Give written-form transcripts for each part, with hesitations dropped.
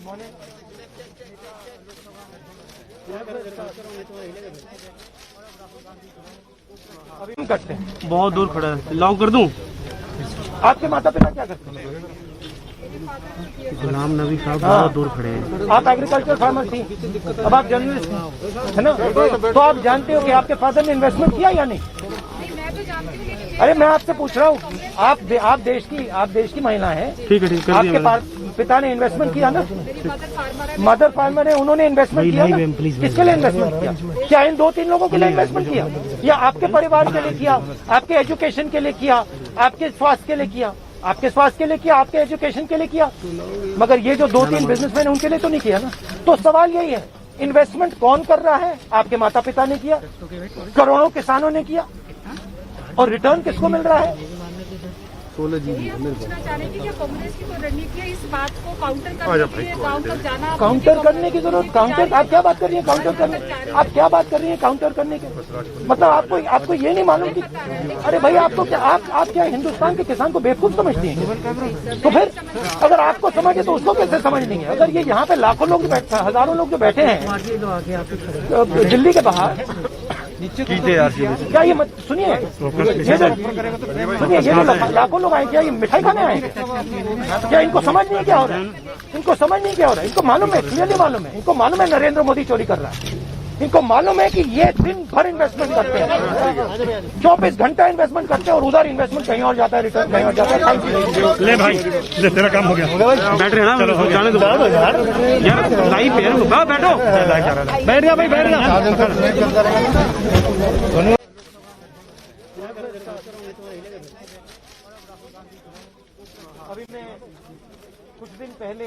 अभी करते हैं, बहुत दूर खड़ा है, लॉक कर दूं? आपके माता पिता क्या करते हैं? गुलाम नबी साहब बहुत दूर खड़े हैं। आप एग्रीकल्चर फार्मर थी, अब आप जर्नलिस्ट है ना, तो आप जानते हो कि आपके फादर ने इन्वेस्टमेंट किया या नहीं? अरे मैं आपसे पूछ रहा हूँ, आप देश की महिला हैं। ठीक है, ठीक है। आपके पिता ने इन्वेस्टमेंट किया ना? मदर फार्मर है, उन्होंने इन्वेस्टमेंट किया ना? किसके लिए इन्वेस्टमेंट किया? क्या इन 2-3 लोगों के लिए इन्वेस्टमेंट किया, या आपके परिवार के लिए किया, आपके एजुकेशन के लिए किया, आपके स्वास्थ्य के लिए किया? आपके स्वास्थ्य के लिए किया, आपके एजुकेशन के लिए किया, मगर ये जो 2-3 बिजनेसमैन उनके लिए तो नहीं किया ना। तो सवाल यही है, इन्वेस्टमेंट कौन कर रहा है? आपके माता पिता ने किया, करोड़ों किसानों ने किया, और रिटर्न किसको मिल रहा है? 16 जी पूछना चाह रहे हैं कि क्या कांग्रेस की कोई रणनीति है इस बात को काउंटर करने के लिए, गांव तक जाना? काउंटर करने की जरूरत, काउंटर आप क्या बात कर रही हैं? काउंटर करने, आप क्या बात कर रही हैं काउंटर करने के? मतलब आपको ये नहीं मालूम कि अरे भाई आपको क्या, आप क्या हिंदुस्तान के किसान को बेवकूफ समझती हैं? तो फिर अगर आपको समझे तो उसको कैसे समझ नहीं है? अगर ये यहाँ पे लाखों लोग बैठे, हजारों लोग जो बैठे हैं दिल्ली के बाहर, क्या ये सुनिए, ये जो लाखों लोग आए, क्या ये मिठाई खाने आए? क्या इनको समझ नहीं क्या हो रहा है? इनको समझ नहीं क्या हो रहा है? इनको मालूम है, क्लियरली मालूम है, इनको मालूम है नरेंद्र मोदी चोरी कर रहा है। इनको मालूम है कि ये दिन भर इन्वेस्टमेंट करते हैं, 24 घंटा इन्वेस्टमेंट करते हैं, और उधर इन्वेस्टमेंट कहीं और जाता है, रिटर्न कहीं और जाता है। ले भाई, ले तेरा काम हो गया, बैठ रहे ना, चलो जाने दो यार, लाइव है, बैठो, बैठ गया भाई, बैठ गया। अभी मैं कुछ दिन पहले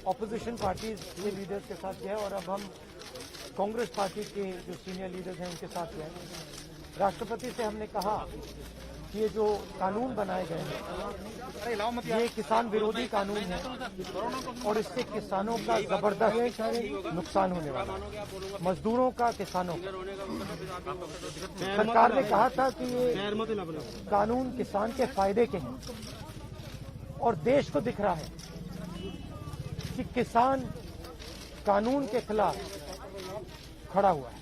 ऑपोजिशन पार्टीज के लीडर्स के साथ गया, और अब हम कांग्रेस पार्टी के जो सीनियर लीडर्स हैं उनके साथ गए। राष्ट्रपति से हमने कहा कि ये जो कानून बनाए गए हैं ये किसान विरोधी कानून है, और इससे किसानों का जबरदस्त नुकसान होने वाला है, मजदूरों का, किसानों का। सरकार ने कहा था कि ये कानून किसान के फायदे के हैं, और देश को दिख रहा है कि किसान कानून के खिलाफ खड़ा हुआ है।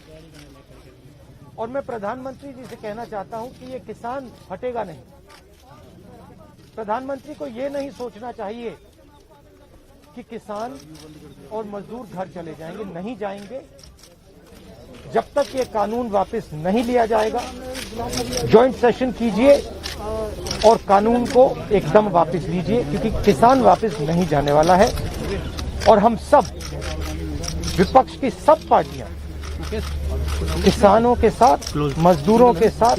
और मैं प्रधानमंत्री जी से कहना चाहता हूं कि ये किसान हटेगा नहीं। प्रधानमंत्री को ये नहीं सोचना चाहिए कि किसान और मजदूर घर चले जाएंगे, नहीं जाएंगे जब तक ये कानून वापस नहीं लिया जाएगा। ज्वाइंट सेशन कीजिए और कानून को एकदम वापस लीजिए, क्योंकि किसान वापस नहीं जाने वाला है। और हम सब, विपक्ष की सब पार्टियां किसानों के साथ, मजदूरों के साथ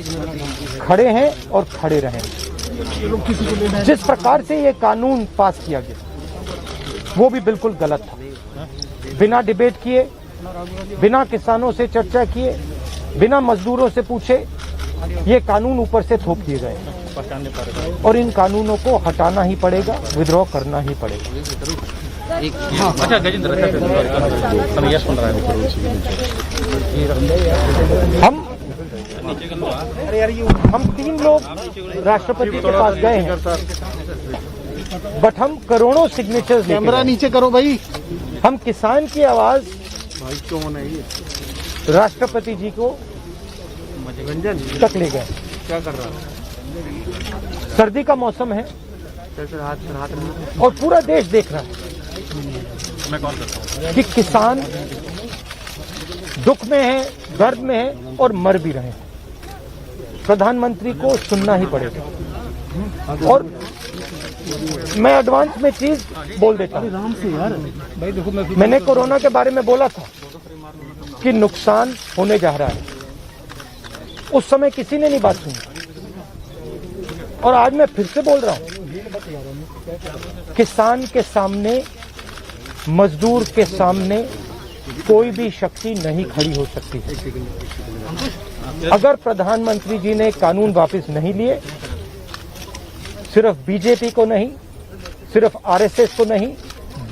खड़े हैं और खड़े रहेंगे। जिस प्रकार से ये कानून पास किया गया वो भी बिल्कुल गलत था। बिना डिबेट किए, बिना किसानों से चर्चा किए, बिना मजदूरों से पूछे ये कानून ऊपर से थोप दिए गए, और इन कानूनों को हटाना ही पड़ेगा, विद्रॉ करना ही पड़ेगा। अच्छा गजेंद्र, हम 3 लोग राष्ट्रपति के पास गए हैं, बट हम करोड़ों सिग्नेचर्स, कैमरा नीचे करो भाई, हम किसान की आवाज राष्ट्रपति जी को तक ले गए। क्या कर रहा? सर्दी का मौसम है और पूरा देश देख रहा है मैं कॉल करता हूं कि किसान दुख में है, दर्द में है, और मर भी रहे हैं। प्रधानमंत्री को सुनना ही पड़ेगा। और मैं एडवांस में चीज बोल देता हूं, मैंने कोरोना के बारे में बोला था कि नुकसान होने जा रहा है, उस समय किसी ने नहीं बात सुनी, और आज मैं फिर से बोल रहा हूं, किसान के सामने, मजदूर के सामने कोई भी शक्ति नहीं खड़ी हो सकती। अगर प्रधानमंत्री जी ने कानून वापस नहीं लिए, सिर्फ बीजेपी को नहीं, सिर्फ आरएसएस को नहीं,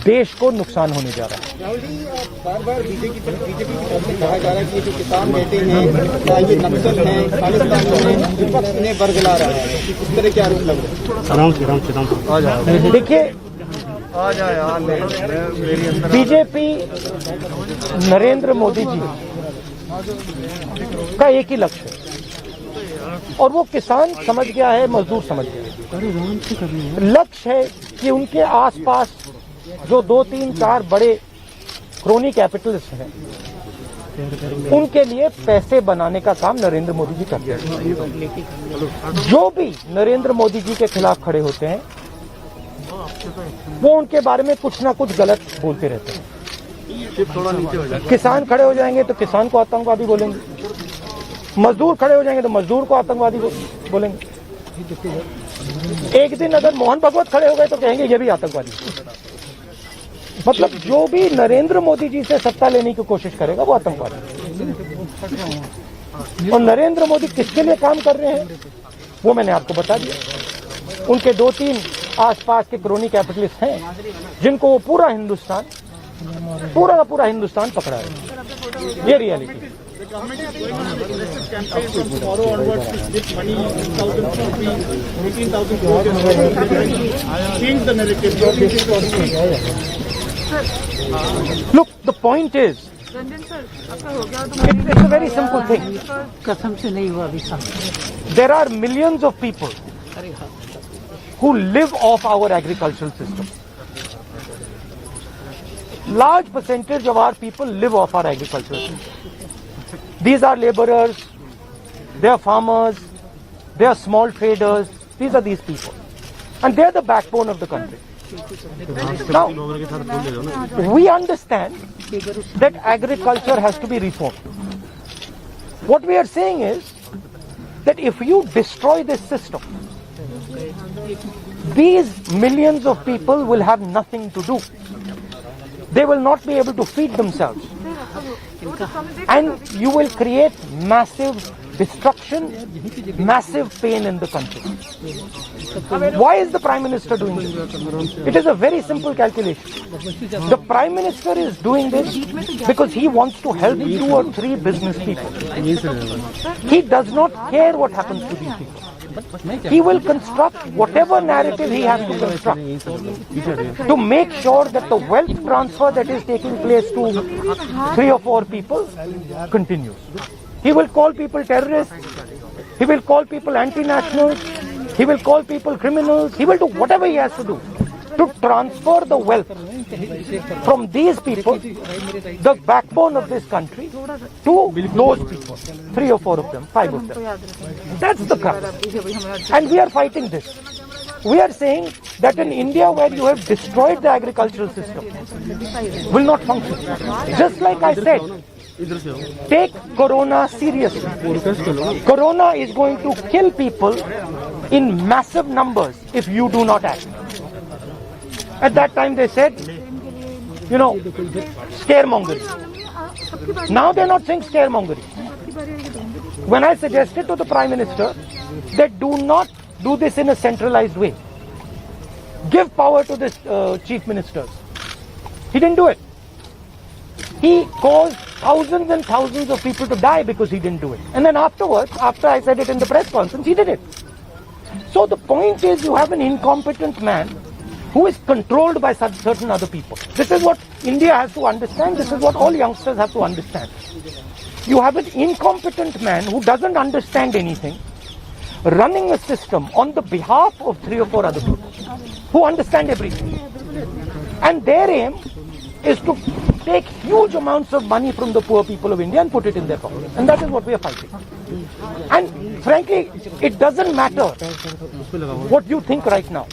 देश को नुकसान होने जा रहा है। राहुल जी, बार-बार बीजेपी की तरफ से कहा जा रहा है कि जो किसान बैठे हैं ये नक्सल हैं, खालिस्तान हैं, विपक्ष इन्हें बरगला रहा है, इस तरह के आरोप लग रहे हैं। देखिए, बीजेपी नरेंद्र मोदी जी का एक ही लक्ष्य है और वो किसान समझ गया है, मजदूर समझ गया है। लक्ष्य है कि उनके आसपास जो 2, 3, 4 बड़े क्रोनी कैपिटलिस्ट हैं, उनके लिए पैसे बनाने का काम नरेंद्र मोदी जी करते हैं। जो भी नरेंद्र मोदी जी के खिलाफ खड़े होते हैं वो उनके बारे में कुछ ना कुछ गलत बोलते रहते हैं। किसान खड़े हो जाएंगे तो किसान को आतंकवादी बोलेंगे, मजदूर खड़े हो जाएंगे तो मजदूर को आतंकवादी बोलेंगे। एक दिन अगर मोहन भगवत खड़े हो गए तो कहेंगे ये भी आतंकवादी। मतलब जो भी नरेंद्र मोदी जी से सत्ता लेने की कोशिश करेगा वो आतंकवादी। और नरेंद्र मोदी किसके लिए काम कर रहे हैं वो मैंने आपको बता दिया। उनके 2-3 आसपास के क्रोनी कैपिटलिस्ट हैं जिनको वो पूरा का पूरा हिंदुस्तान पकड़ा है। ये reality. Look, the point is, it's a very simple thing. कसम से नहीं हुआ अभी काम। There are millions of people who live off our agricultural system. Large percentage of our people live off our agricultural system. These are laborers, they are farmers, they are small traders. These are these people. And they are the backbone of the country. Now, we understand that agriculture has to be reformed. What we are saying is that if you destroy this system, these millions of people will have nothing to do. They will not be able to feed themselves. And you will create massive destruction, massive pain in the country. Why is the Prime Minister doing this? It is a very simple calculation. The Prime Minister is doing this because he wants to help 2 or 3 business people. He does not care what happens to these people. He will construct whatever narrative he has to construct to make sure that the wealth transfer that is taking place to 3 or 4 people continues. He will call people terrorists. He will call people anti-nationals. He will call people criminals. He will do whatever he has to do to transfer the wealth from these people, the backbone of this country, to those people. 3 or 4 of them, 5 of them. That's the crux. And we are fighting this. We are saying that in India, where you have destroyed the agricultural system, will not function. Just like I said, take Corona seriously. Corona is going to kill people in massive numbers if you do not act. At that time they said, scaremongering. Now they're not saying scaremongering. When I suggested to the Prime Minister that do not do this in a centralized way, give power to the chief ministers, he didn't do it. He caused thousands and thousands of people to die because he didn't do it. And then afterwards, after I said it in the press conference, he did it. So the point is, you have an incompetent man who is controlled by certain other people. This is what India has to understand. This is what all youngsters have to understand. You have an incompetent man who doesn't understand anything, running a system on the behalf of 3 or 4 other people who understand everything. And their aim is to take huge amounts of money from the poor people of India and put it in their pocket. And that is what we are fighting. And frankly, it doesn't matter what you think right now,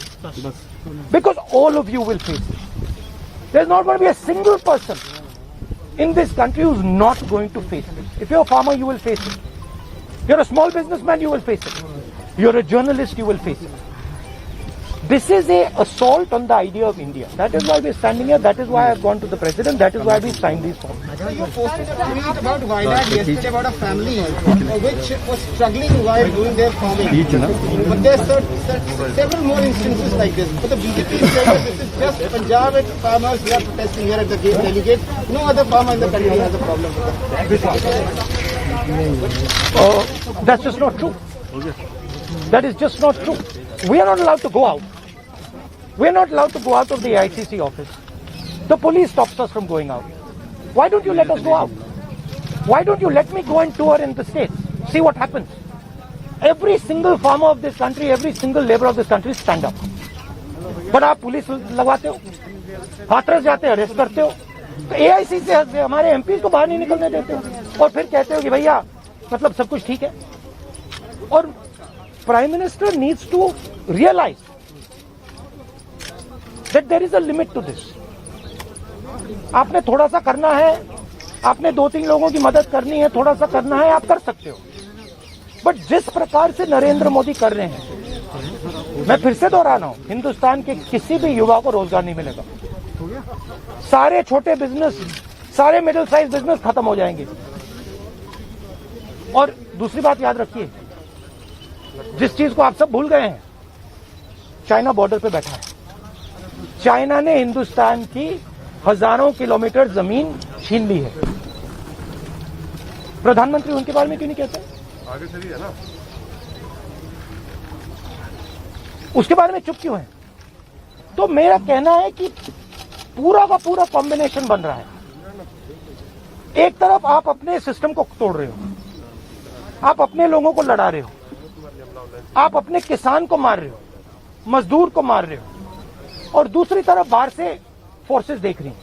because all of you will face it. There's not going to be a single person in this country who's not going to face it. If you're a farmer, you will face it. You're a small businessman, you will face it. You're a journalist, you will face it. This is an assault on the idea of India. That is why we're standing here. That is why I've gone to the president. That is why we signed these forms. You posted a tweet about Vaidat yesterday about a family which was struggling while doing their farming. But there are several more instances like this. But the BJP said that this is just Punjab and farmers who are protesting here at the delegate. No other farmer in the country has a problem with that. That's just not true. That is just not true. We are not allowed to go out. We are not allowed to go out of the ICC office. The police stops us from going out. Why don't you let us go out? Why don't you let me go and tour in the states? See what happens. Every single farmer of this country, every single labor of this country stand up. But आप police लगवाते हो, हाथरस जाते हो, arrest करते हो, तो AIC से हमारे MP को बाहर नहीं निकलने देते हो और फिर कहते हो कि भैया मतलब सब कुछ ठीक है. और prime minister needs to realise that there is a limit to this. आपने थोड़ा सा करना है, आपने 2-3 लोगों की मदद करनी है, थोड़ा सा करना है, आप कर सकते हो. बट जिस प्रकार से नरेंद्र मोदी कर रहे हैं, मैं फिर से दोहरा रहा हूं, हिंदुस्तान के किसी भी युवा को रोजगार नहीं मिलेगा. सारे छोटे बिजनेस, सारे मिडिल साइज बिजनेस खत्म हो जाएंगे. और दूसरी बात याद रखिए, जिस चीज को आप सब भूल गए हैं, चाइना बॉर्डर पे बैठा है. चाइना ने हिंदुस्तान की हजारों किलोमीटर जमीन छीन ली है. प्रधानमंत्री उनके बारे में क्यों नहीं कहते? आगे चलिए है ना, उसके बारे में चुप क्यों है? तो मेरा कहना है कि पूरा का पूरा कॉम्बिनेशन बन रहा है. एक तरफ आप अपने सिस्टम को तोड़ रहे हो, आप अपने लोगों को लड़ा रहे हो, आप अपने किसान को मार रहे हो, मजदूर को मार रहे हो, और दूसरी तरफ बाहर से फोर्सेस देख रही हैं,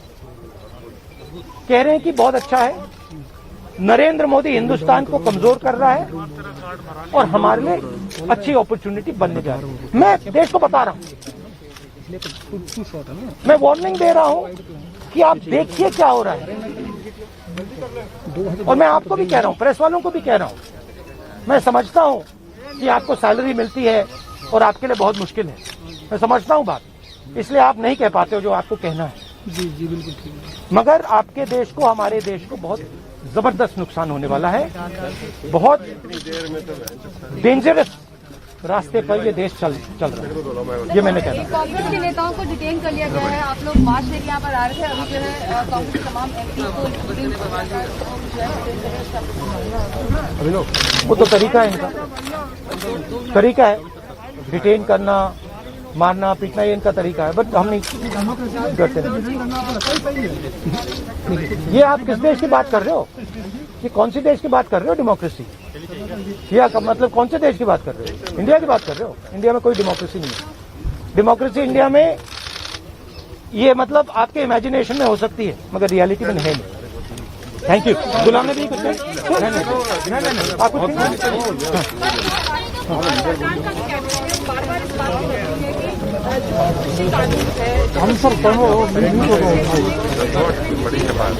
कह रहे हैं कि बहुत अच्छा है, नरेंद्र मोदी हिंदुस्तान को कमजोर कर रहा है और हमारे लिए अच्छी अपॉर्चुनिटी बनने जा रही है. मैं देश को बता रहा हूं, मैं वार्निंग दे रहा हूं कि आप देखिए क्या हो रहा है. और मैं आपको भी कह रहा हूं, प्रेस वालों को भी कह रहा हूं, मैं समझता हूं कि आपको सैलरी मिलती है और आपके लिए बहुत मुश्किल है, मैं समझता हूं बात, इसलिए आप नहीं कह पाते हो जो आपको कहना है. जी जी बिल्कुल ठीक है. मगर आपके देश को, हमारे देश को बहुत जबरदस्त नुकसान होने वाला है. बहुत डेंजरस रास्ते पर ये देश चल रहा है, ये मैंने कहना. कांग्रेस के नेताओं को डिटेन कर लिया गया है. आप लोग मार्च में यहाँ पर आ रहे थे, अभी जो है कांग्रेस के तमाम एमपी को डिटेन कर लिया है. वो तो तरीका है इनका, तरीका है डिटेन करना, मारना पीटना, ये इनका तरीका है. बट हम नहीं करते. ये आप किस देश की बात कर रहे हो? ये कौन सी देश की बात कर रहे हो? डेमोक्रेसी या मतलब कौन से देश की बात कर रहे हो? इंडिया की बात कर रहे हो? इंडिया में कोई डेमोक्रेसी नहीं है. डेमोक्रेसी इंडिया में ये मतलब आपके इमेजिनेशन में हो सकती है, मगर रियलिटी में है नहीं. Thank you. गुलाम नबी कुछ नहीं, आप कुछ हम सर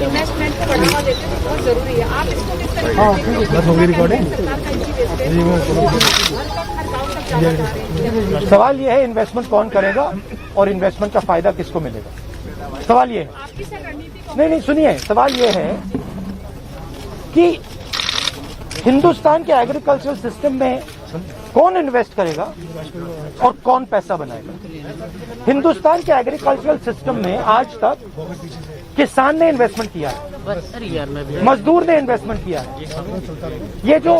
इन्वेस्टमेंट को बढ़ावा देते हैं, बहुत जरूरी है. आप इसको किस तरह? सवाल ये है, इन्वेस्टमेंट कौन करेगा और इन्वेस्टमेंट का फायदा किसको मिलेगा? सवाल ये है. नहीं सुनिए, सवाल ये है कि हिंदुस्तान के एग्रीकल्चरल सिस्टम में कौन इन्वेस्ट करेगा और कौन पैसा बनाएगा? हिंदुस्तान के एग्रीकल्चरल सिस्टम में आज तक किसान ने इन्वेस्टमेंट किया है, मजदूर ने इन्वेस्टमेंट किया है. ये जो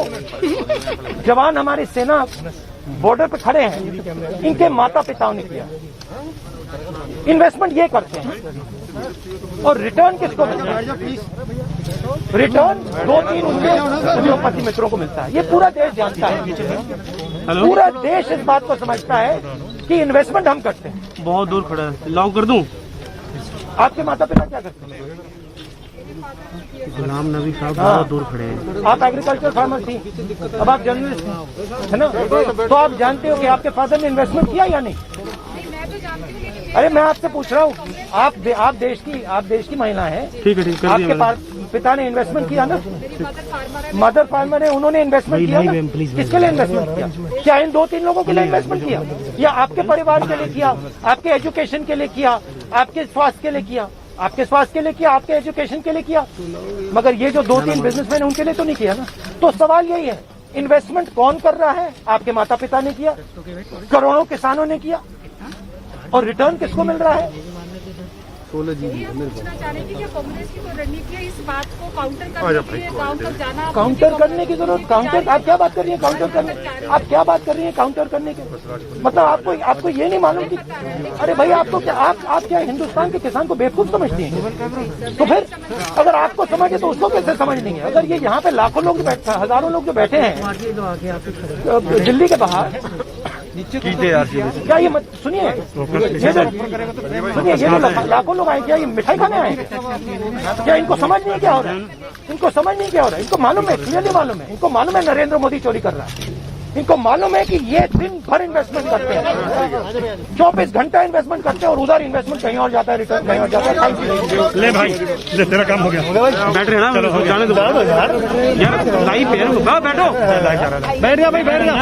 जवान हमारी सेना बॉर्डर पे खड़े हैं, इनके माता पिताओं ने किया. इन्वेस्टमेंट ये करते हैं और रिटर्न किसको मिलता है? रिटर्न 2-3 उनके उद्योगपति मित्रों को मिलता है. ये पूरा देश जानता है, पूरा देश इस बात को समझता है कि इन्वेस्टमेंट हम करते हैं. बहुत दूर खड़ा है, लॉक कर दूं? आपके माता पिता क्या करते हैं? गुलाम नबी साहब बहुत दूर खड़े हैं. आप एग्रीकल्चर फार्मर थी, अब आप जर्नलिस्ट है ना, तो आप जानते हो कि आपके फादर ने इन्वेस्टमेंट किया या नहीं? अरे मैं आपसे पूछ रहा हूँ, आप देश की महिला है, ठीक है, आपके पिता ने इन्वेस्टमेंट किया ना? मदर फार्मर है, उन्होंने इन्वेस्टमेंट किया ना? किसके लिए इन्वेस्टमेंट किया? क्या इन 2-3 लोगों के लिए इन्वेस्टमेंट किया, या आपके परिवार के लिए किया, आपके एजुकेशन के लिए किया, आपके स्वास्थ्य के लिए किया? आपके स्वास्थ्य के लिए किया, आपके एजुकेशन के लिए किया. मगर ये जो 2-3 बिजनेसमैन उनके लिए तो नहीं किया ना. तो सवाल यही है, इन्वेस्टमेंट कौन कर रहा है? आपके माता पिता ने किया, करोड़ों किसानों ने किया, और रिटर्न किसको मिल रहा है? यही हम पूछना चाह रहे हैं कि क्या कांग्रेस की कोई रणनीति है इस बात को काउंटर करने के लिए गांव तक जाना? काउंटर करने की जरूरत, काउंटर आप क्या बात कर रही हैं काउंटर करने, आप क्या बात कर रही हैं काउंटर करने के, मतलब आपको ये नहीं मालूम कि अरे भाई आपको क्या आप क्या हिंदुस्तान के किसान को बेवकूफ समझती हैं? तो फिर अगर आपको समझे तो उसको कैसे समझ नहीं है? अगर ये यहाँ पे लाखों लोग हजारों लोग जो बैठे हैं दिल्ली के बाहर, क्या ये सुनिए ये जो लाखों लोग आए क्या ये मिठाई खाने आए? क्या इनको समझ नहीं क्या हो रहा है? इनको समझ नहीं क्या हो रहा है? इनको मालूम है, क्लियरली मालूम है, इनको मालूम है नरेंद्र मोदी चोरी कर रहा है, इनको मालूम है कि ये दिन भर इन्वेस्टमेंट करते हैं, 24 घंटा इन्वेस्टमेंट करते हैं और उधर इन्वेस्टमेंट कहीं और जाता है, रिटर्न कहीं और जाता है। ले भाई ले तेरा काम हो गया, बैठ रहे ना, चलो जाने दो यार, लाइव पे बैठो, बैठ गया भाई, बैठ गया।